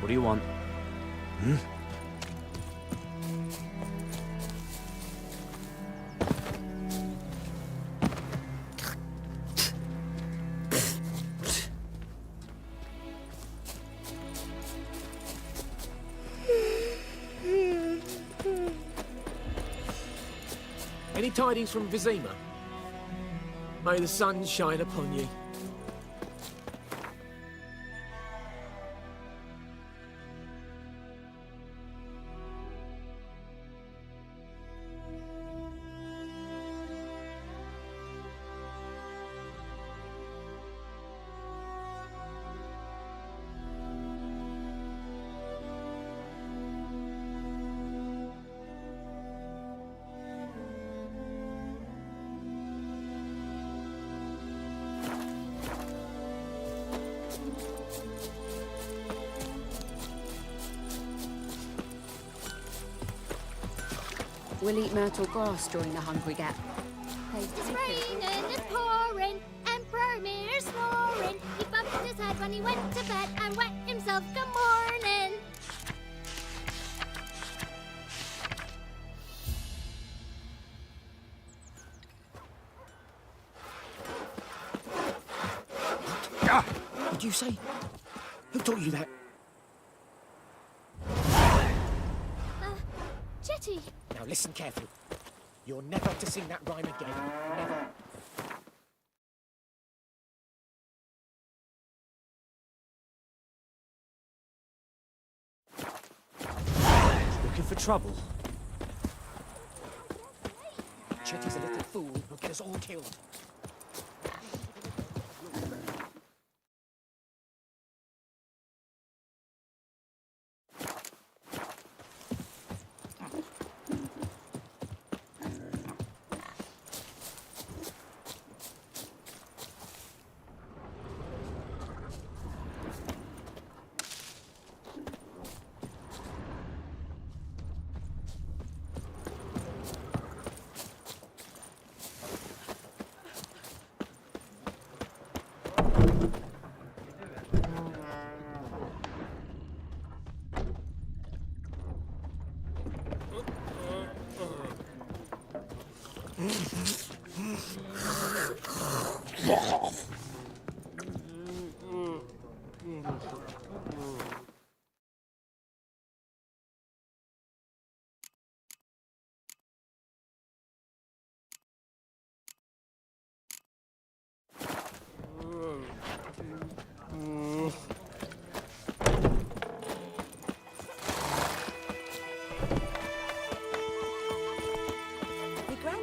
What do you want? Hmm? Any tidings from Vizima? May the sun shine upon you. We'll eat myrtle grass during the hungry gap. It's raining and pouring, and Bromir's snoring. He bumped his head when he went to bed and wet himself. Good morning. What did you say? Who taught you that? Jetty. Now listen carefully. You're never to sing that rhyme again. Never. Looking for trouble? Chetty's a little fool who'll get us all killed.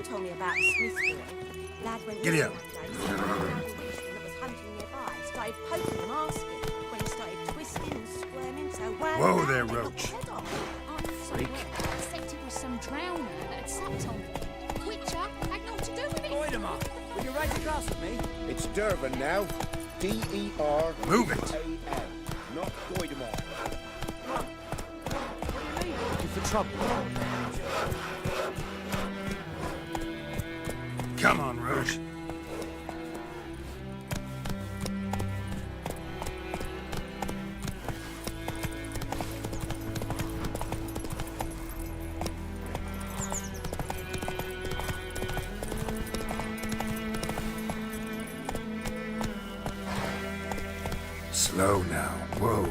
Told me about a Smith boy. Lad went Giddy missing up. one day, so the that was hunting nearby started poking him, asking when he started twisting and squirming, so Whoa there, Roach. Freak. I suspect it was some drowner that had sucked on him. Witcher had naught to do with it. Goidemar, will you raise a glass with me? It's Dervan now. D-E-R... Move it. A-N, not Goidemar. Looking for trouble? Come on, Roach. Slow now. Whoa.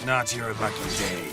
Not your lucky day.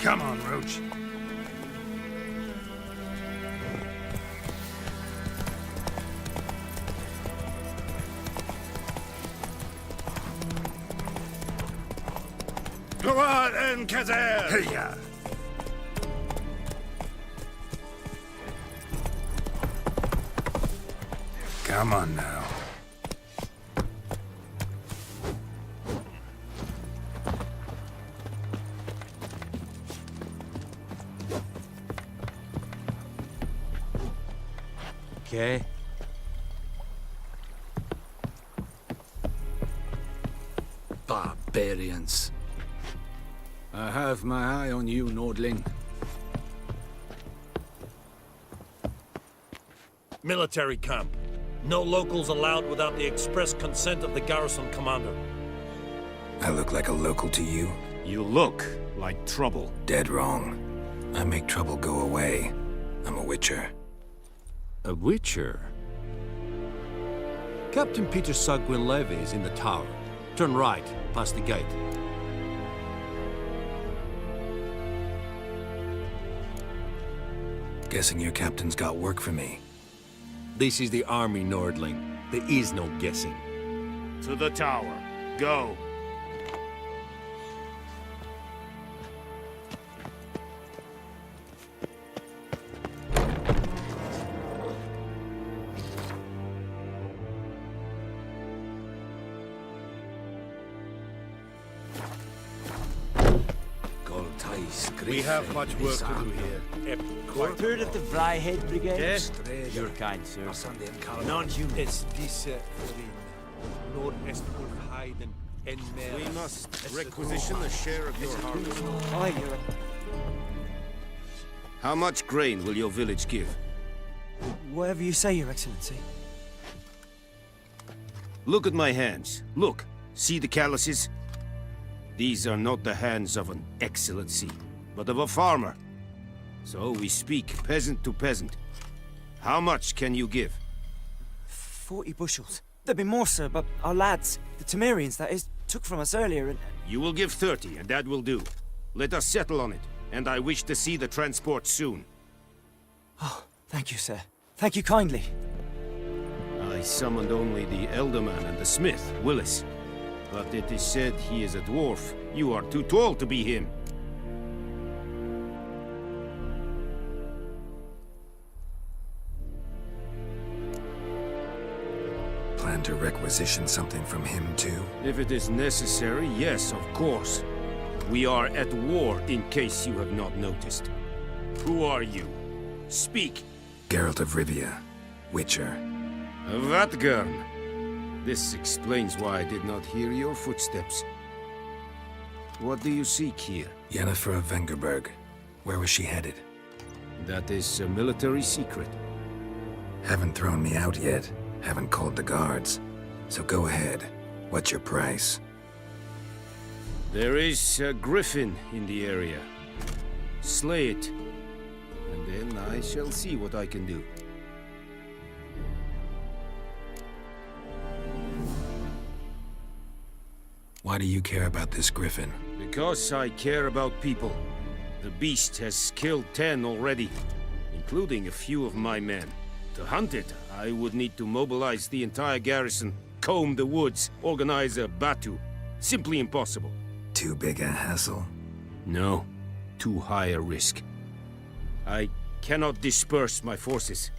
Come on, Roach. Go on, and Kazan! Hey-ya! Come on now. Okay. Barbarians. I have my eye on you, Nordling. Military camp. No locals allowed without the express consent of the garrison commander. I look like a local to you? You look like trouble. Dead wrong. I make trouble go away. I'm a witcher. A witcher? Captain Peter Sagwin Levy is in the tower. Turn right, past the gate. Guessing your captain's got work for me. This is the army, Nordling. There is no guessing. To the tower. Go. We have much work to do here. Heard of the Vryhead Brigade? Yes. You're kind, sir. Non-humans. We must requisition a share of your harvest. How much grain will your village give? Whatever you say, Your Excellency. Look at my hands. Look. See the calluses? These are not the hands of an excellency, but of a farmer. So we speak peasant to peasant. How much can you give? 40 bushels. There'd be more, sir, but our lads, the Temerians, that is, took from us earlier and... You will give 30, and that will do. Let us settle on it, and I wish to see the transport soon. Oh, thank you, sir. Thank you kindly. I summoned only the Elderman and the smith, Willis. But it is said he is a dwarf. You are too tall to be him. Plan to requisition something from him, too? If it is necessary, yes, of course. We are at war, in case you have not noticed. Who are you? Speak. Geralt of Rivia, Witcher. Vatgern. This explains why I did not hear your footsteps. What do you seek here? Yennefer of Vengerberg. Where was she headed? That is a military secret. Haven't thrown me out yet. Haven't called the guards. So go ahead. What's your price? There is a griffin in the area. Slay it. And then I shall see what I can do. Why do you care about this griffin? Because I care about people. The beast has killed 10 already, including a few of my men. To hunt it, I would need to mobilize the entire garrison, comb the woods, organize a batu. Simply impossible. Too big a hassle? No. Too high a risk. I cannot disperse my forces.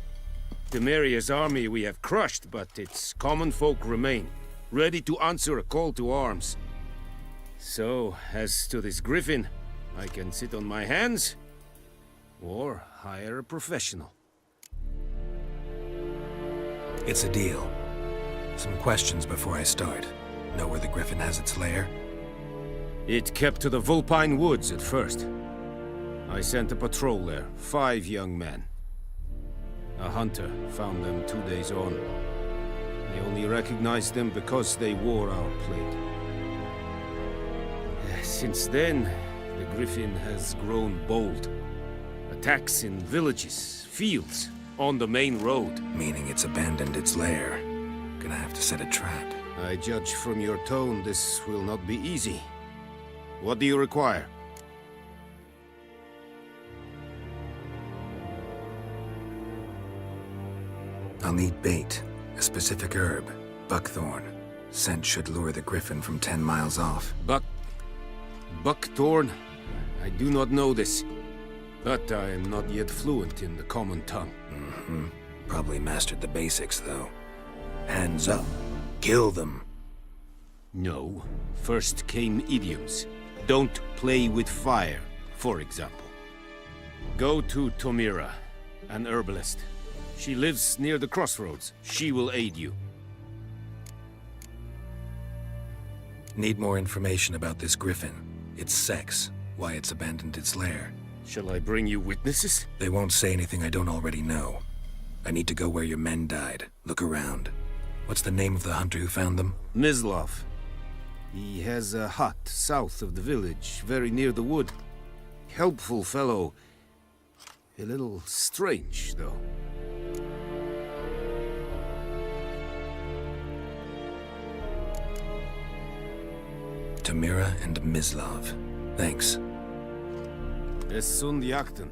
Temeria's army we have crushed, but its common folk remain, ready to answer a call to arms. So, as to this griffin, I can sit on my hands, or hire a professional. It's a deal. Some questions before I start. Know where the griffin has its lair? It kept to the Vulpine Woods at first. I sent a patrol there, 5 young men. A hunter found them 2 days on. They only recognized them because they wore our plate. Since then, the griffin has grown bold. Attacks in villages, fields, on the main road. Meaning it's abandoned its lair. Gonna have to set a trap. I judge from your tone this will not be easy. What do you require? I'll need bait, a specific herb, buckthorn. Scent should lure the griffin from 10 miles off. Buckthorn? I do not know this. But I am not yet fluent in the common tongue. Probably mastered the basics, though. Hands up. Kill them. No. First came idioms. Don't play with fire, for example. Go to Tomira, an herbalist. She lives near the crossroads. She will aid you. Need more information about this griffin. Its sex, why it's abandoned its lair. Shall I bring you witnesses? They won't say anything I don't already know. I need to go where your men died. Look around. What's the name of the hunter who found them? Mislav. He has a hut south of the village, very near the wood. Helpful fellow. A little strange, though. Tomira and Mislav. Thanks. Es sunt jakten.